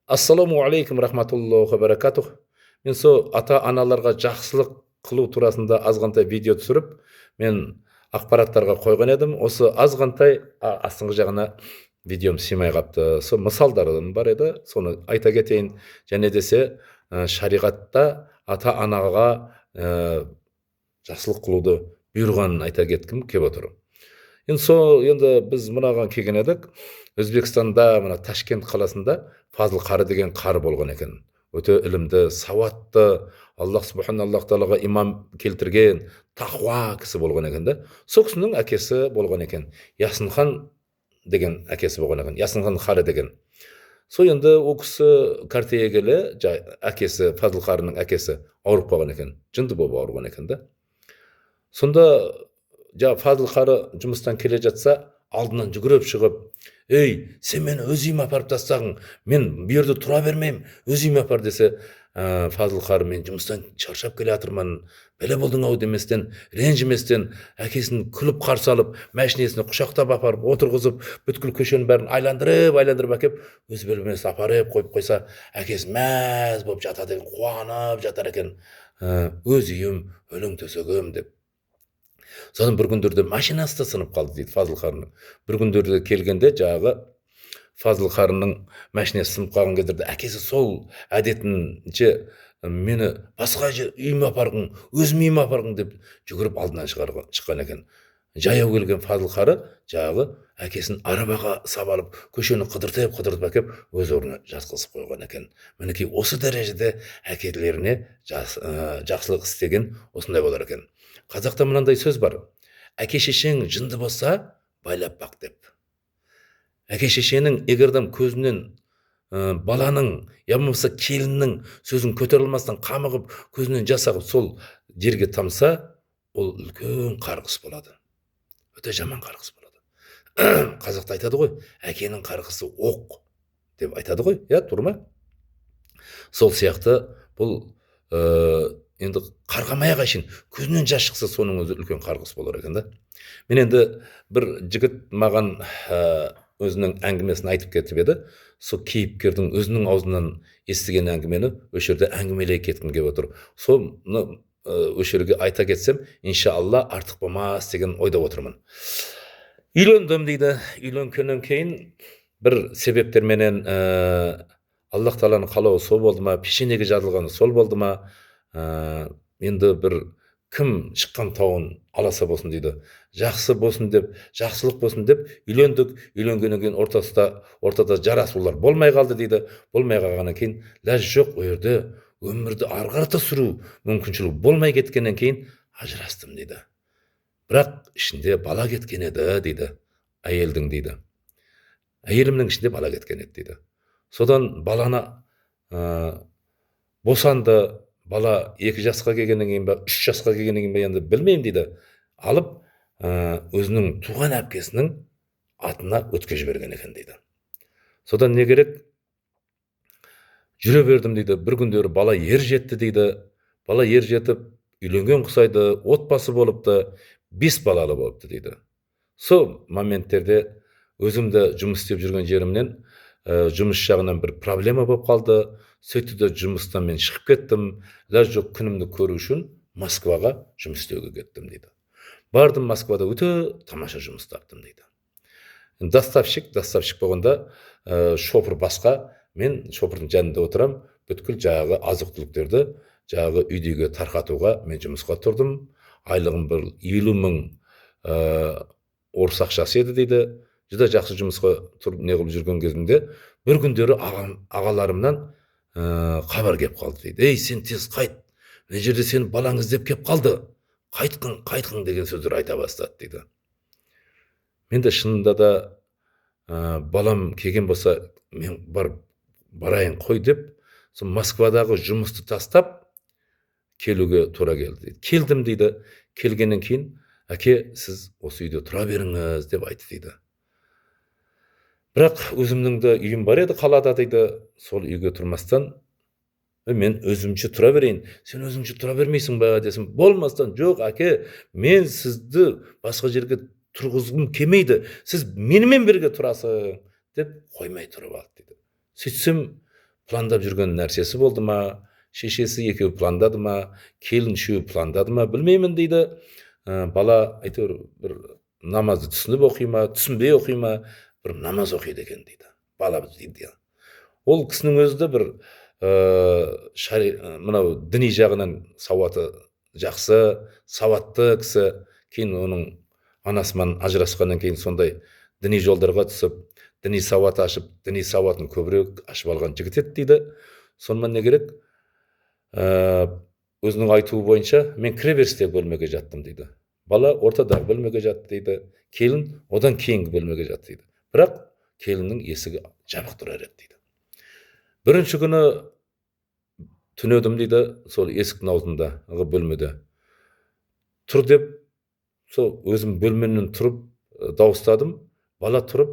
Ассаламу алейкум рахматуллахи баракатух. Мен со ата-аналарға жақсылық қылу турасында азғантай видео түсіріп, мен ақпараттарға қойған едім. Осы азғантай астыңғы жағына видеом сыймай қапты. Со мысалдарым бар еді, соны айта кетейін. Және десе, шариғатта ата-анаға жақсылық қылуды бұйырғанын айта кеткім келіп отыр. Енді біз мынаған келген едік. Өзбекстанда, мына Ташкент қаласында Фазыл қары деген қары болған екен. Өте ілімді, сауатты, Аллах субханаллах тағалаға имам келтірген, тақуа кісі болған екен да. Сол кісінің әкесі болған екен. Ясынхан деген әкесі болған екен. Ясынхан қары деген. Сол енді ол кісі картеге келе, әкесі, Фазыл қарының әкесі ауырып қалған екен. Жынды болып ауырған екен да. Сонда Фазыл қары жұмыстан келе жатса, алдынан жүгіріп шығып, «Ей, сен мені өз үйіме апарып тастағың, мен бұл жерде тұра бермеймін, өз үйіме апар» десе, Фазыл қары, мен жұмыстан шаршап келе жатырмын, бәле болдың ау деместен, ренжіместен, әкесін күліп қарсы алып, мәшинесіне құшақтап апарып, отырғызып, бүткіл көшенің бәрін айландырып әкеп, өз бөлмесіне апарып қойып қойса, әкесі мәз болып жатады, қуанып жатар екен. Өз үйім, өлең төсегім деп. Содан бір күндерде машинасы да сынып қалды дейді Фазыл қарының. Бір күндерде келгенде Фазыл қарының машинасы сынып қалған кездерде әкесі сол әдетінше мені басқа үйіме апарғын, өзім үйіме апарғын деп жүгіріп алдынан шыққан екен. Жаяу келген Фазыл қары әкесін арабаға сап алып, көшені қыдыртып әкеп, өз орнына жатқызып қойған екен. Мінекей осы дәрежеде әкелеріне жақсылық істеген осындай болар екен. Қазақта мынандай сөз бар. Әке шешең жынды болса, байлап бақ деп. Әке шешенің егердем көзінен баланың, я болмаса келіннің сөзін көтере алмастан қамығып, көзінен жас ағып сол жерге тамса, ол үлкен қарғыс болады. Өте жаман қарғыс болады. Қазақта айтады ғой, әкенің қарғысы оқ деп айтады ғой, тұрма? Сол сияқты бұл енді қарғамай қайшын, көзінен жас шықса, соның өзі үлкен қарғыс болар екен да. Мен енді бір жігіт маған өзінің әңгімесін айтып кетіп еді. Сол кейіпкердің өзінің аузынан естіген әңгімені осы жерде әңгімелей кеткім келіп отыр. Соны осы жерге айта кетсем, иншалла артық болмас деген ойда отырмын. Үйлендім дейді. Үйленгеннен кейін бір себептерменен Аллах Тағаланың қалауы сол болды ма, пешенеге жазылғаны сол болды ма, енді бір кім шыққан тауын аласа болсын дейді. Жақсы болсын деп, жақсылық болсын деп үйлендік. Үйленгеннен кейін ортада жарасулар болмай қалды дейді. Болмай қалғаннан кейін ләж жоқ, ол жерде өмірді ары қарата сүру мүмкіншілік болмай кеткеннен кейін ажырастым дейді. Бірақ ішінде бала кеткен еді дейді. Әйелдің дейді. Әйелімнің ішінде бала кеткен еді дейді. Содан баланы босанды. Бала 2 жасқа келгеннен кейін ба, 3 жасқа келгеннен кейін ба, енді білмеймін дейді. Алып, өзінің туған әпкесінің атына өткізіп жіберген екен дейді. Содан не керек? Жүре бердім дейді. Бір күндері бала ер жетті дейді. Бала ер жетіп, үйленген құсайды, отбасы болыпты, 5 балалы болыпты дейді. Сол моменттерде өзімді жұмыс істеп жүрген жерімнен жұмыс жағынан бір проблема болып қалды. Сөйтті де жұмыстан мен шығып кеттім. Ләж жоқ, күнімді көру үшін Москваға жұмыс істеуге кеттім дейді. Бардым, Москвада өте тамаша жұмыс таптым дейді. Доставщик болғанда шофыр басқа, мен шофырдың жанында отырам, бүткіл жағы азық-түліктерді жағы үйдегі тарқатуға мен жұмысқа тұрдым. Айлығым бір 50 000 орыс ақшасы еді дейді. Жүда жақсы жұмысқа тұрып не қылып жүрген кезімде бір күндері ағаларымнан хабар кеп қалды дейді. Ей, сен тез қайт, мына жерде сені балаң іздеп кеп қалды, қайтқын деген сөздер айта бастады дейді. Мен де шынында да балам келген болса, мен барайын қой деп, сол Москвадағы жұмысты тастап келуге тура келді дейді. Келдім дейді. Келгеннен кейін, әке, сіз осы үйде тұра беріңіз деп айтты дейді. Бірақ өзімнің де үйім бар еді қалада дейді. Сол үйге тұрмастан, мен өзімше тұра берейін. Сен өзіңше тұра бермейсің ба десем, болмастан, жоқ әке, мен сізді басқа жерге тұрғызғым келмейді. Сіз менімен бірге тұрасың деп қоймай тұрып алды дейді. Сөйтсем, пландап жүрген нәрсесі болды ма, шешесі екеуі пландады ма, келін үшеуі пландады ма білмеймін дейді. Бала әйтеуір бір намазды түсініп оқи ма, түсінбей оқи ма, бір намаз оқиды екен дейді. Бала дейді. Ол кісінің өзі де бір мынау діни жағынан сауаты жақсы, сауатты кісі. Кейін оның анасымен ажырасқаннан кейін сондай діни жолдарға түсіп, діни сауат ашып, діни сауатын көбірек ашып алған жігіт еді дейді. Сонымен не керек? Өзінің айтуы бойынша мен кіреберістегі бөлмеге жаттым дейді. Бала ортадағы бөлмеге жатты дейді. Келін одан кейінгі бөлмеге жатты дейді. Бірақ келіннің есігі жабық тұрар еді дейді. Бірінші күні түнедім дейді, сол есіктің аузындағы бөлмеде. Тұр деп, сол өзім бөлменен тұрып дауыстадым. Бала тұрып,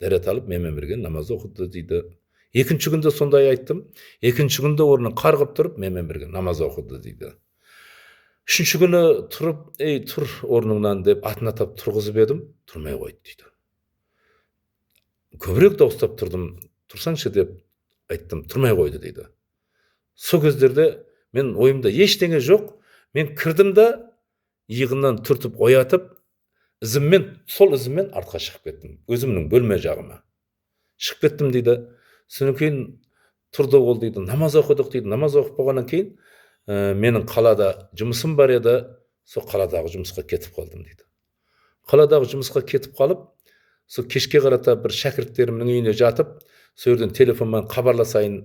дәрет алып, менімен бірге намаз оқыды дейді. Екінші күнде сондай айттым. Екінші күнде орнын қарғып тұрып, менімен бірге намаз оқыды дейді. Үшінші күні тұрып, ей, тұр орныңнан деп атын атап тұрғызып едім, тұрмай қойды дейді. Көбірек дауыстап тұрдым, тұрсаңшы деп айттым, тұрмай қойды дейді. Сол кездерде мен ойымда ештеңе жоқ, мен кірдім да иығынан түртіп оятып, сол ізіммен артқа шығып кеттім, өзімнің бөлме жағыма шығып кеттім дейді. Содан кейін тұрды ол дейді, намаз оқыдық дейді. Намаз оқып болғаннан кейін менің қалада жұмысым бар еді, сол қаладағы жұмысқа кетіп қалдым дейді. Қаладағы жұмысқа кетіп қалып, сол кешке қарата бір шәкірттерімнің үйіне жатып, сол жерден телефонмен хабарласайын,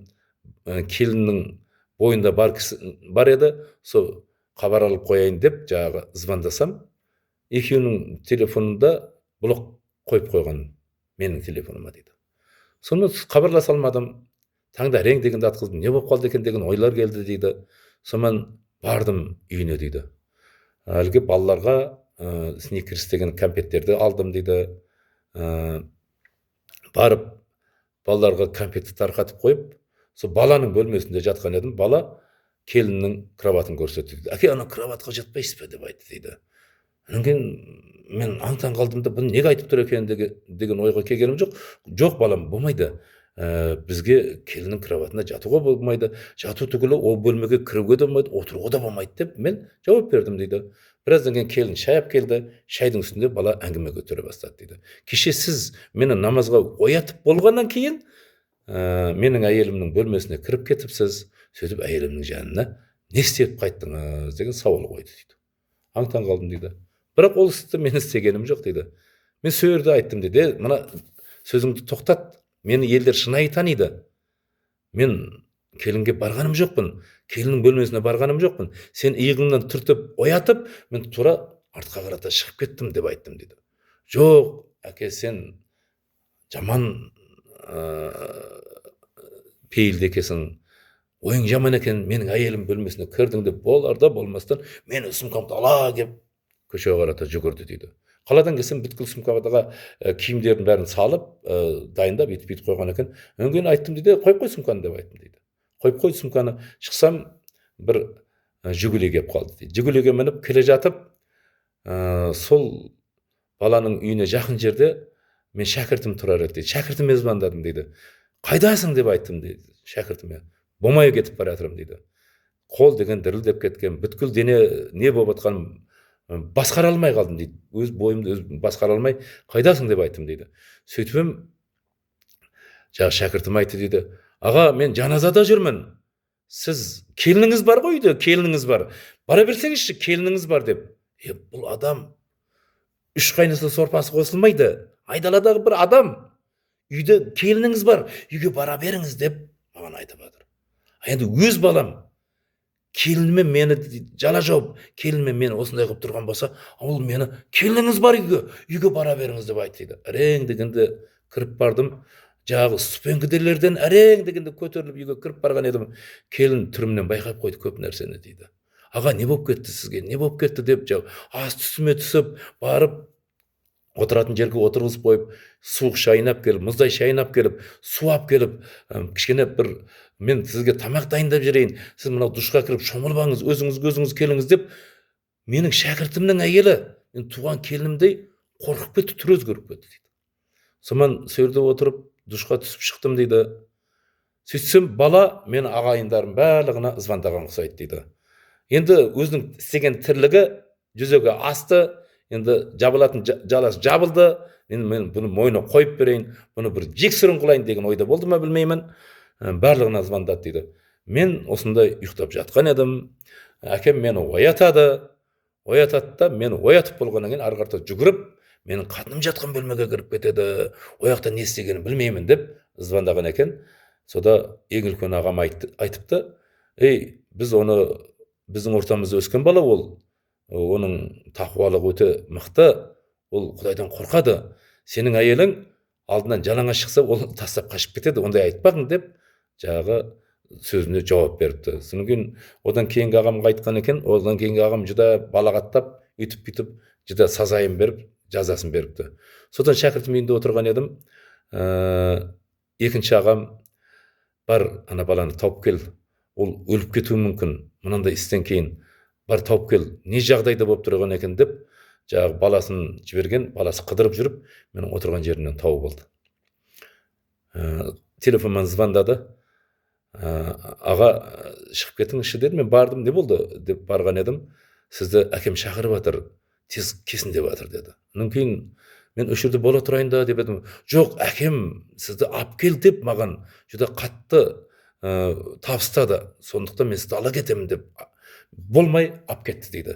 келіннің бойында бар еді, сол хабар алып қояйын деп жаңағы звондасам, екеуінің телефонында блок қойып қойған менің телефоныма дейді. Сонымен хабарласа алмадым. Таңда әрең дегенде атқыздым, не болып қалды екен деген ойлар келді дейді. Сонымен бардым үйіне дейді. Әлгі балаларға сникерс деген кәмпеттерді алдым дейді. Барып балаларға кәмпетті тарқатып қойып, сол баланың бөлмесінде жатқан едім. Бала келіннің кроватын көрсетті дейді. Әке, ана кроватқа жатпайсыз ба деп айтты дейді. Одан кейін мен аң-таң қалдым да, бұны неге айтып тұр екен деген ойға келгенім жоқ. Жоқ балам, болмайды. Бізге келіннің кроватына жатуға болмайды. Жату түгілі ол бөлмеге кіруге де болмайды, отыруға да болмайды деп мен жауап бердім дейді. Біраздан кейін келін шай алып келді. Шайдың үстінде бала әңгіме көтере бастады дейді. Кеше сіз мені намазға оятып болғаннан кейін менің әйелімнің бөлмесіне кіріп кетіпсіз. Сөйтіп әйелімнің жанына не істеп қайттыңыз деген сауал қойды дейді. Аң-таң қалдым дейді. Бірақ ол істі мен істегенім жоқ дейді. Мен сол жерде айттым дейді, мына сөзіңді тоқтат, мені елдер шынайы таниды. Мен келінге барғаным жоқпын, келіннің бөлмесіне барғаным жоқпын. Сен иығыңнан түртіп, оятып, мен тура артқа қарата шығып кеттім деп айттым дейді. Жоқ, әке, сен жаман пейілді екесің, ойың жаман екен, менің әйелім бөлмесіне кірдің деп, болар да болмастан мені сумкамды ала кеп көшеге қарата жүгірді дейді. Қаладан келсем бүткіл сумкаға киімдерін бәрін салып, дайындап етіп қойған екен. Одан кейін айттым дейді, қойып қой сумканы деп айттым дейді. Қойып қой сумканы. Шықсам бір жүгіле кеп қалды дейді. Жүгілеге мініп келе жатып, сол баланың үйіне жақын жерде мен шәкіртім тұрар еді дейді. Шәкіртіме звондадым дейді. Қайдасың деп айттым дейді шәкіртіме. Болмай кетіп бара жатырмын дейді. Қол деген дірілдеп кеткен, бүткіл дене не болып жатқанын басқара алмай қалдым дейді. Өз бойымды өзім басқара алмай, қайдасың деп айттым дейді. Сөйтіп жаңағы шәкіртім айтты дейді, аға, мен жаназада жүрмін. Сіз келініңіз бар ғой үйде, келініңіз бар. Бара берсеңізші, келініңіз бар деп. Бұл адам үш қайнысы сорпасы қосылмайды. Айдаладағы бір адам. Үйде келініңіз бар, үйге бара беріңіз деп маған айтып жатыр. Енді өз балам келініме мені жала жауып, келініме мені осындай қылып тұрған болса, ол мені келініңіз бар үйге бара беріңіз деп айтты дейді. Әрең дегенде кіріп бардым. Жағы ступенькілерден әрең дегенде көтеріліп үйге кіріп барған едім. Келін түрімнен байқап қойды көп нәрсені дейді. Аға, не болып кетті сізге? Не болып кетті деп асты үстіме түсіп барып отыратын жерге отырғызып қойып, суық шайын алып келіп, мұздай шайын алып келіп, су алып келіп, кішкене бір мен сізге тамақ дайындап жіберейін, сіз мынау душқа кіріп шомылып өзіңіз келіңіз деп, менің шәкіртімнің әйелі, мен туған келінімдей қорқып кетті, түрі өзгеріп кетті дейді. Сонымен сол жерде отырып, душқа түсіп шықтым дейді. Сөйтсем бала мен ағайындарым барлығына звондаған ұқсайды дейді. Енді өзінің істеген тірлігі жүзеге асты, енді жабылатын жаласы жабылды. Мен бұны мойнына қойып берейін, бұны бір жексұрын қылайын деген ойда болды ма білмеймін. Барлығына звондады дейді. Мен осындай ұйықтап жатқан едім. Әкем мені оятады да, мені оятып болғаннан кейін ары қарата жүгіріп, менің қатыным жатқан бөлмеге кіріп кетеді. Ояқта не істегенін білмеймін деп звондаған екен. Сода ең үлкен ағам айтыпты, біз оны біздің ортамызда өскен бала, оның тақуалығы өте мықты, ол Құдайдан қорқады. Сенің әйелің алдынан жалаңаш шықса, ол тастап қашып кетеді, ондай айтпағың деп жағы сөзіне жауап беріпті. Содан кейін одан кейінгі ағамға айтқан екен, одан кейінгі ағам жүда балағаттап, үйтіп жүда сазайын беріп, жазасын беріпті. Содан шәкіртім үйінде отырған едім. Екінші ағам бар, ана баланы тауып кел, ол өліп кетуі мүмкін, мынандай істен кейін бар тауып кел, не жағдайда болып тұрған екен деп, жағы баласын жіберген, баласы қыдырып жүріп, менің отырған жерімнен тауып алды. Телефоннан звондады. Аға, шығып кетіңізші деді. Мен бардым, не болды деп барған едім. Сізді әкем шақырып жатыр, тез кесін деп жатыр деді. Онан кейін мен осы жерде бола тұрайын да деп едім. Жоқ, әкем сізді алып кел деп маған жүдә қатты табыстады. Сондықтан мен сізді ала кетемін деп болмай алып кетті дейді.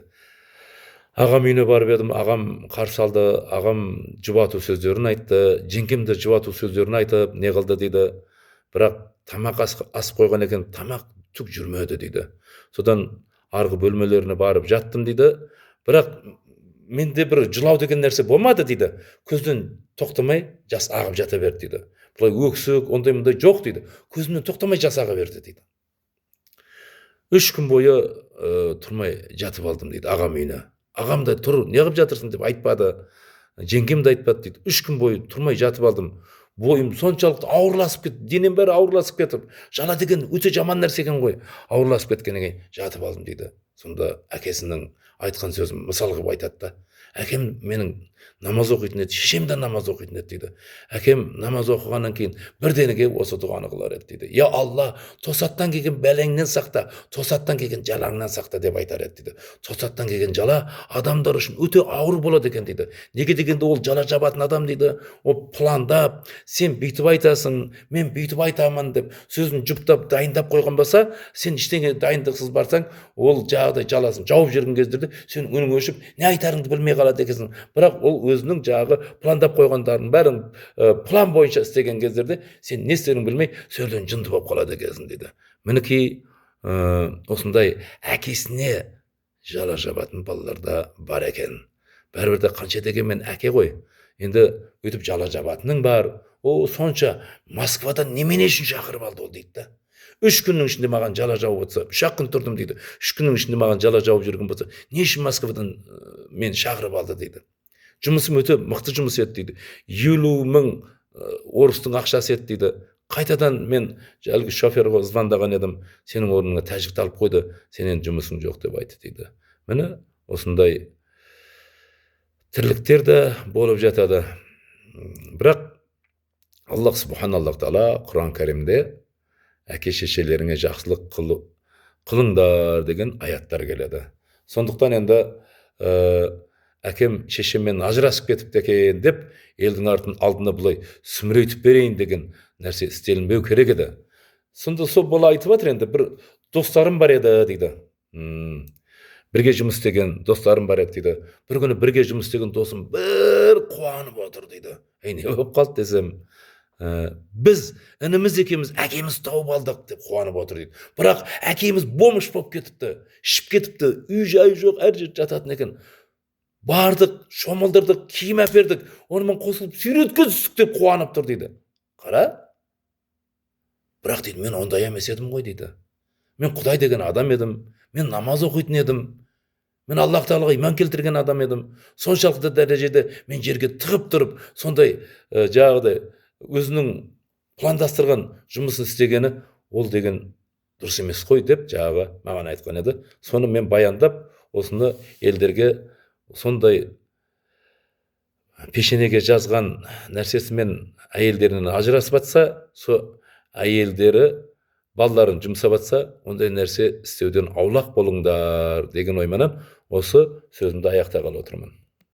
Ағам үйіне барып едім, ағам қарсы алды, ағам жұбату сөздерін айтты, жеңгем де жұбату сөздерін айтып, не қылды дейді. Бірақ тамақ асып қойған екен, тамақ түк жүрмеді дейді. Содан арғы бөлмелеріне барып жаттым дейді. Бірақ менде бір жылау деген нәрсе болмады дейді. Көзден тоқтамай жас ағып жата берді дейді. Бұлай өксік, ондай мұндай жоқ дейді. Көзімнен тоқтамай жас аға берді дейді. 3 күн бойы тұрмай жатып алдым дейді ағам үйіне. Ағам да тұр, не қылып жатырсың деп айтпады. Жеңгем де айтпады дейді. 3 күн бойы тұрмай жатып алдым. Бойым соншалықты ауырласып кетті, денем бәрі ауырласып кетіп, жала деген өте жаман нәрсе екен ғой. Ауырласып кеткеннен кейін жатып алдым дейді. Сонда әкесінің айтқан сөзін мысал қылып айтады да. Әкем менің намаз оқитын еді, шешем де намаз оқитын еді дейді. Әкем намаз оқығаннан кейін бірденеге осы дұғаны қылар еді дейді. Я Алла, тосаттан келген бәлеңнен сақта, тосаттан келген жалаңнан сақта деп айтар еді дейді. Тосаттан келген жала адамдар үшін өте ауыр болады екен дейді. Неге дегенде ол жала жабатын адам дейді, ол пландап, сен бүйтіп айтасың, мен бүйтіп айтамын деп сөзін жұптап дайындап қойған болса, сен ештеңе дайындықсыз барсаң, ол жағдай жаласын жауып жүрген кездерде сен өң өшіп, не айтарыңды білмей қалады екенсің. Бірақ ол өзінің жағы пландап қойғандарын бәрін план бойынша істеген кездерде сен не істеріңді білмей сөйлен жынды болып қалады екенсің дейді. Мінекей осындай әкесіне жала жабатын балалар да бар екен. Бәрібір де қанша дегенмен әке ғой. Енді өйтіп жала жабатының бар. О, сонша Москвадан немене үшін шақырып алды ол дейді да. 3 күннің ішінде маған жала жауып отса, 3 күн тұрдым дейді. 3 күннің ішінде маған жала жауып жүрген болса, не үшін Москвадан мен шақырып алды дейді. Жұмысым өте мықты жұмыс еді дейді. 50.000 орыстың ақшасы еді дейді. Қайтадан мен әлгі шоферға звондаған едім, сенің орныңа тәжікті алып қойды, сенен жұмысың жоқ деп айтты дейді. Міне осындай тірліктер де болып жатады. Бірақ Аллах субханаллаху тағала Құран кәрімде әке шешелеріңе жақсылық қылыңдар деген аяттар келеді. Сондықтан енді әкем шешеммен ажырасып кетіпті екен деп елдің алдына бұлай сүмірейтіп берейін деген нәрсе істелінбеу керек еді. Сонда сол бала айтып жатыр, енді бір достарым бар еді дейді. Бірге жұмыс істеген достарым бар еді дейді. Бір күні бірге жұмыс істеген досым бір қуанып отыр дейді. Не болып қалды десем, біз ініміз екеуміз әкеміз тауып алдық деп қуанып отыр дейді. Бірақ әкеміз бомж болып кетіпті, ішіп кетіпті, үй жайы жоқ, әр жерде жататын екен. Бардық, шомылдырдық, киім әпердік, онымен қосылып сүйреткіздік деп қуанып тұр дейді. Қара. Бірақ дейді, мен ондай емес едім ғой дейді. Мен Құдай деген адам едім, мен намаз оқитын едім, мен Аллах Тағалаға иман келтірген адам едім. Соншалықты дәрежеде мен жерге тығып тұрып, сондай жағдай өзінің пландастырған жұмысын істегені ол деген дұрыс емес қой деп жағы маған айтқан еді. Соны мен баяндап, осыны елдерге сондай пешенеге жазған нәрсесімен әйелдерінен ажырасып жатса, со әйелдері балдарын жұмсап атса, ондай нәрсе істеуден аулақ болыңдар деген ойменен осы сөзімді аяқтағалы отырмын.